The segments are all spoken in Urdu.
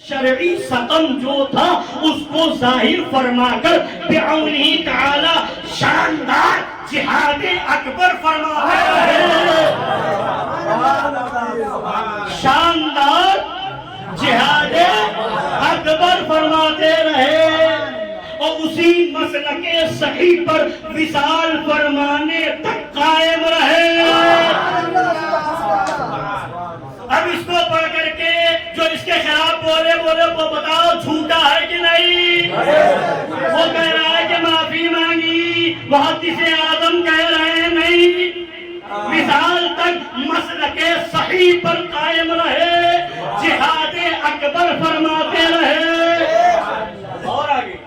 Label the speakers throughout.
Speaker 1: شرعی ستم جو تھا اس کو ظاہر فرما کر بعونہ تعالی شاندار جہاد اکبر فرماتے رہے، شاندار جہاد اکبر فرماتے رہے، اور اسی مسلک صحیح پر وصال فرمانے تک قائم رہے۔ اب اس کو پڑھ کر کے جو اس کے خلاف بولے وہ بتاؤ جھوٹا ہے کہ نہیں؟ وہ کہہ رہا ہے کہ معافی مانگی، محدث اعظم کہہ رہے ہیں نہیں، مثال تک مسلک صحیح پر قائم رہے، جہاد اکبر فرماتے رہے۔ اور آگے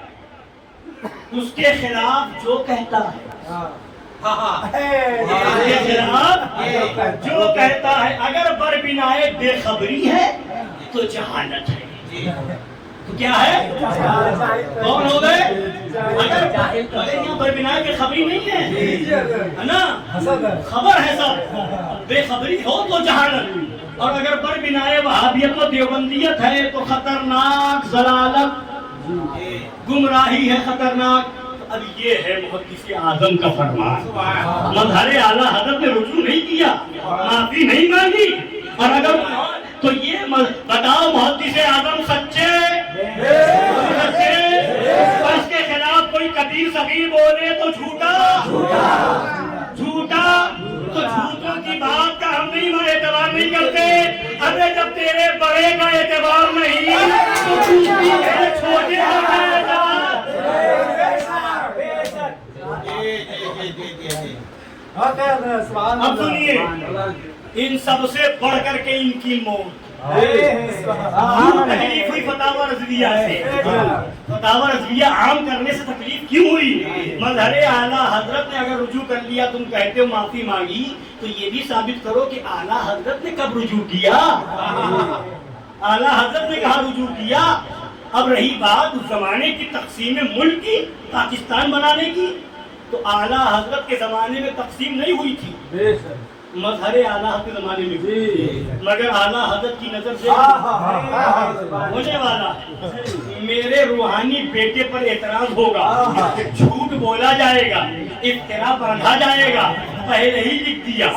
Speaker 1: اس کے خلاف جو کہتا ہے، اس کے خلاف جو کہتا ہے اگر بربنائے بے خبری ہے تو جہالت ہے، تو کیا ہے؟ کون ہو گئے؟ اگر یہاں بربنائے بے خبری نہیں ہے نا، خبر ہے سب، بے خبری ہو تو جہالت، اور اگر بربنائے وہابیت و دیوبندیت ہے تو خطرناک ضلالت، گمراہی ہے خطرناک۔ اب یہ ہے محدث اعظم کا فرمان، مظہر اعلیٰ حضرت نے رجوع نہیں کیا، معافی نہیں مانگی، اور اگر تو یہ بتاؤ محدث اعظم سچے، اور اس کے خلاف کوئی کبیر صغیر بولے تو جھوٹا، جھوٹا تو جھوٹوں کی بات کا ہم نہیں اعتبار نہیں کرتے۔ ارے جب تیرے بڑے کا اعتبار نہیں تو چھوٹے کا اعتبار۔ اب سنیے، ان سب سے بڑھ کر کے ان کی موت تکلیف ہوئی فتاوی رضویہ سے، فتاوی رضویہ عام کرنے سے تکلیف کیوں ہوئی؟ مظہر اعلیٰ حضرت نے اگر رجوع کر لیا، تم کہتے ہو معافی مانگی، تو یہ بھی ثابت کرو کہ اعلیٰ حضرت نے کب رجوع کیا، اعلیٰ حضرت نے کہاں رجوع کیا۔ اب رہی بات اس زمانے کی تقسیم ملک کی، پاکستان بنانے کی، تو اعلیٰ حضرت کے زمانے میں تقسیم نہیں ہوئی تھی، مظہر اعلیٰ حضرت کے زمانے میں، مگر اعلیٰ حضرت کی نظر سے ہونے والا ہے۔ میرے روحانی بیٹے پر اعتراض ہوگا، جھوٹ بولا جائے گا، افترا باندھا جائے گا، پہلے ہی لکھ دیا،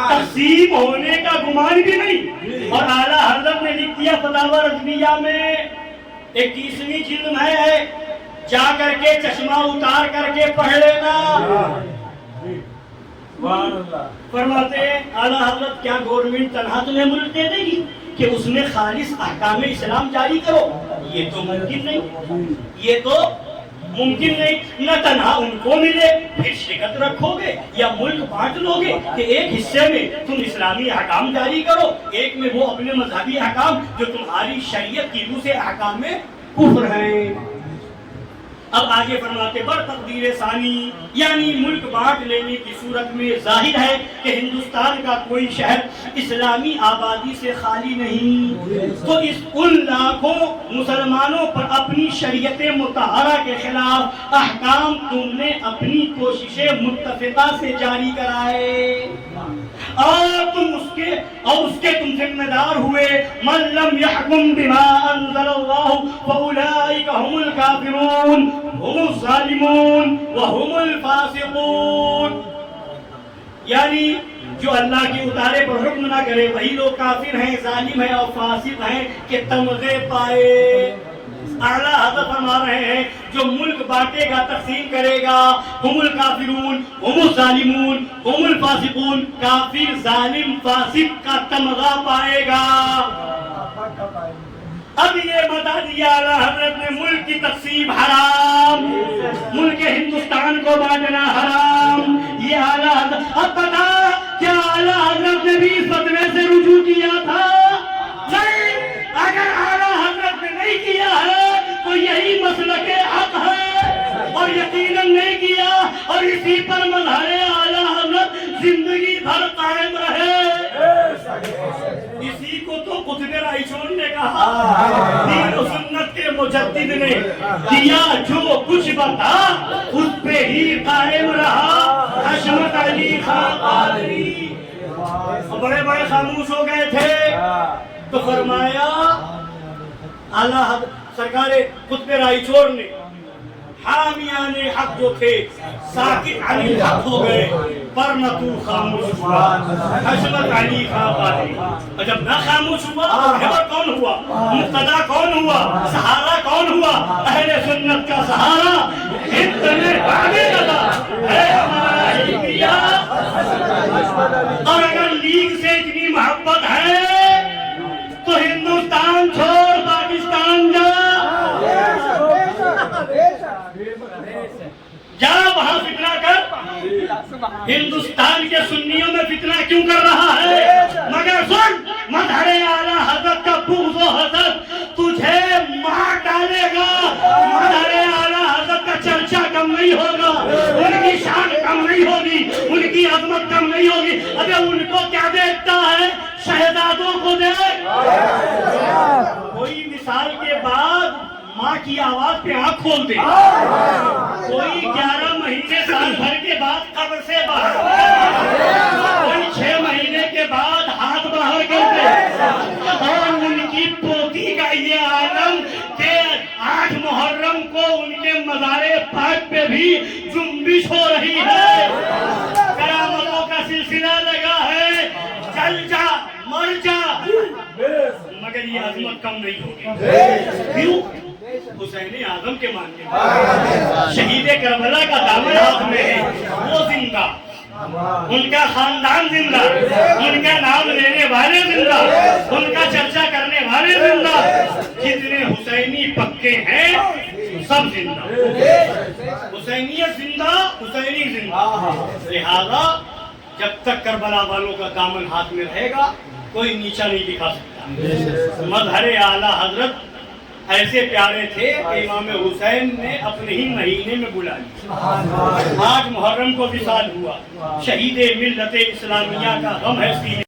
Speaker 1: تقسیم ہونے کا گمان بھی نہیں، اور اعلیٰ حضرت نے لکھ دیا فتاوی رضویہ میں 21ویں جلد میں ہے، جا کر کے چشمہ اتار کر کے پڑھ لینا۔ فرماتے ہیں اعلیٰ حضرت کیا گورنمنٹ تنہا تمہیں ملک دے دے گی کہ اس میں خالص احکام اسلام جاری کرو؟ یہ تو ممکن نہیں، یہ تو ممکن نہیں، نہ تنہا ان کو ملے پھر شرکت رکھو گے، یا ملک بانٹ لو گے کہ ایک حصے میں تم اسلامی احکام جاری کرو، ایک میں وہ اپنے مذہبی احکام جو تمہاری شریعت کی روح سے احکام میں کفر ہیں۔ اب آگے فرماتے بر تقدیر ثانی، یعنی ملک بانٹ لینے کی صورت میں ظاہر ہے کہ ہندوستان کا کوئی شہر اسلامی آبادی سے خالی نہیں، تو اس ان لاکھوں مسلمانوں پر اپنی شریعت مطہرہ کے خلاف احکام تم نے اپنی کوششیں متفقہ سے جاری کرائے، اور تم اس کے تم ذمہ دار ہوئے۔ من لم يحكم بما انزل الله فاولئك هم الكافرون هم الظالمون وهم الفاسقون، یعنی جو اللہ کے اتارے پر حکم نہ کرے وہی لوگ کافر ہیں، ظالم ہیں اور فاسق ہیں کہ تمغے پائے۔ اعلیٰ حضرت فرما رہے ہیں جو ملک بانٹے گا، تقسیم کرے گا، ہم الکافرون ہم الظالمون ہم الفاسقون، کافر ظالم فاسق کا تمغہ پائے گا۔ اب یہ بتا دیا اعلیٰ حضرت نے ملک کی تقسیم حرام، ملک ہندوستان کو بانٹنا حرام، یہ اعلیٰ حضرت۔ اب بتا کیا اعلیٰ حضرت نے بھی اس فتوے سے رجوع کیا تھا؟ نہیں، اگر اعلیٰ حضرت نے نہیں کیا ہے تو یہی مسلک حق ہے، اور یقیناً نہیں کیا، اور اسی پر مظہر اعلیٰ حضرت زندگی بھر قائم رہے۔ اسی کو تو قطب رائچون نے کہا، دین و سنت کے مجدد نے دیا جو کچھ بتا اس پہ ہی قائم رہا حشمت علی خان قادری۔ بڑے بڑے خاموش ہو گئے تھے، تو فرمایا اعلیٰ سرکار قطب رائچور نے حامیان حق جو تھے ساکت عن الحق ہو گئے، پر نہ تو خاموش ہوا، حشمت علی خان قادری۔ اور جب نہ خاموش ہوا رہبر کون ہوا، مقتدا کون ہوا، سہارا کون ہوا؟ اہل سنت کا سہارا ہند میں آگے لگا ہے ہمارا انڈیا۔ اور اگر لیگ سے اتنی محبت ہے تو ہندوستان چھوڑ پاکستان جا، جا وہاں فتنہ کر۔ ہندوستان کے سنیوں میں فتنہ کیوں کر رہا ہے؟ مگر سن، مظہر اعلیٰ حضرت کا بغض و حسد تجھے مار ڈالے گا۔ مظہر اعلیٰ حضرت کا چرچا کم نہیں ہوگا، ان کی شان کم نہیں ہوگی، ان کی عظمت کم نہیں ہوگی۔ ابھی ان کو کیا دیکھتا ہے؟ شہزادوں کو دیکھ۔ کوئی مثال کے بعد ماں کی آواز پہ آنکھ کھول دے، کوئی 11 مہینے سال بھر کے بعد قبر سے باہر، کوئی 6 مہینے کے بعد ہاتھ باہر کر دے، اور ان کی پوتی کا یہ عالم کہ 8 محرم کو ان کے مزار پاک پہ بھی جنبش ہو رہی ہے، کرامتوں کا سلسلہ لگا ہے، چل جا مر جا، مگر یہ عظمت کم نہیں ہوگی۔ کیوں؟ حسین اعظم کے ماننے میں، شہید کربلا کا دامن ہاتھ میں ہے، وہ زندہ، ان کا خاندان زندہ، ان کا نام لینے والے زندہ، ان کا چرچا کرنے والے زندہ، جتنے حسینی پکے ہیں سب زندہ، حسینیت زندہ، حسینی زندہ۔ لہذا جب تک کربلا والوں کا دامن ہاتھ میں رہے گا کوئی نیچا نہیں دکھا سکتا۔ مظہر اعلیٰ حضرت ایسے پیارے تھے کہ امام حسین نے اپنے ہی مہینے میں بلا لیا۔ 8 محرم کو وصال ہوا، شہید ملت اسلامیہ کا غم ہے سینے